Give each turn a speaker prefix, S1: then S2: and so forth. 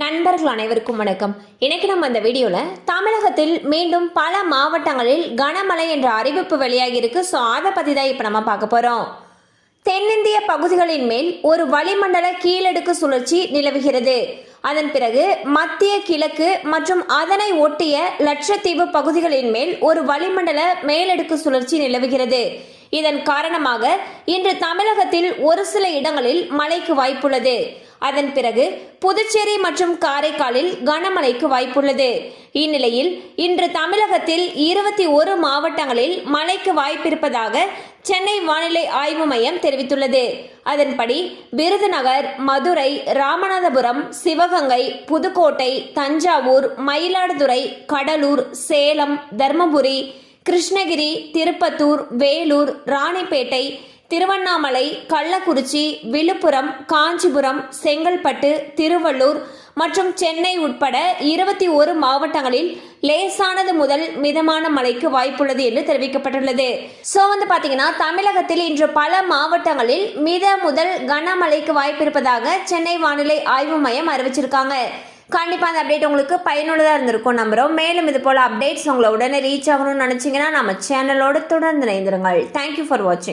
S1: நண்பர்கள் அனைவருக்கும் வணக்கம். இன்னைக்கு நம்ம இந்த வீடியோல தமிழகத்தில் மீண்டும் பல மாவட்டங்களில் கனமழை என்ற அறிவிப்பு வெளியாகி இருக்கு. ஸோ அதை பத்தி தான் இப்ப நம்ம பார்க்க போறோம். தென்னிந்திய பகுதிகளின் மேல் ஒரு வளிமண்டல கீழடுக்கு சுழற்சி நிலவுகிறது. அதன் பிறகு மத்திய கிழக்கு மற்றும் அதனை ஒட்டிய லட்சத்தீவு பகுதிகளின் மேல் ஒரு வளிமண்டல மேலடுக்கு சுழற்சி நிலவுகிறது. இதன் காரணமாக இன்று தமிழகத்தில் ஒரு சில இடங்களில் மழைக்கு வாய்ப்புள்ளது. அதன் பிறகு புதுச்சேரி மற்றும் காரைக்காலில் கனமழைக்கு வாய்ப்புள்ளது. இந்நிலையில் இன்று தமிழகத்தில் 21 மாவட்டங்களில் மழைக்கு வாய்ப்பிருப்பதாக சென்னை வானிலை ஆய்வு மையம் தெரிவித்துள்ளது. அதன்படி விருதுநகர், மதுரை, ராமநாதபுரம், சிவகங்கை, புதுக்கோட்டை, தஞ்சாவூர், மயிலாடுதுறை, கடலூர், சேலம், தர்மபுரி, கிருஷ்ணகிரி, திருப்பத்தூர், வேலூர், ராணிப்பேட்டை, திருவண்ணாமலை, கள்ளக்குறிச்சி, விழுப்புரம், காஞ்சிபுரம், செங்கல்பட்டு, திருவள்ளூர் மற்றும் சென்னை உட்பட 21 மாவட்டங்களில் லேசானது முதல் மிதமான மழைக்கு வாய்ப்புள்ளது என்று தெரிவிக்கப்பட்டுள்ளது. ஸோ பாத்தீங்கன்னா தமிழகத்தில் இன்று பல மாவட்டங்களில் மித முதல் கனமழைக்கு வாய்ப்பு இருப்பதாக சென்னை வானிலை ஆய்வு மையம் அறிவிச்சிருக்காங்க. கண்டிப்பா அந்த அப்டேட் உங்களுக்கு பயனுள்ளதா இருந்திருக்கும் நம்புறோம். மேலும் இது போல அப்டேட்ஸ் உங்களை உடனே ரீச் ஆகணும்னு நினைச்சீங்கன்னா நம்ம சேனலோடு தொடர்ந்து இணைந்திருங்கள். தேங்க்யூ ஃபார் வாட்சிங்.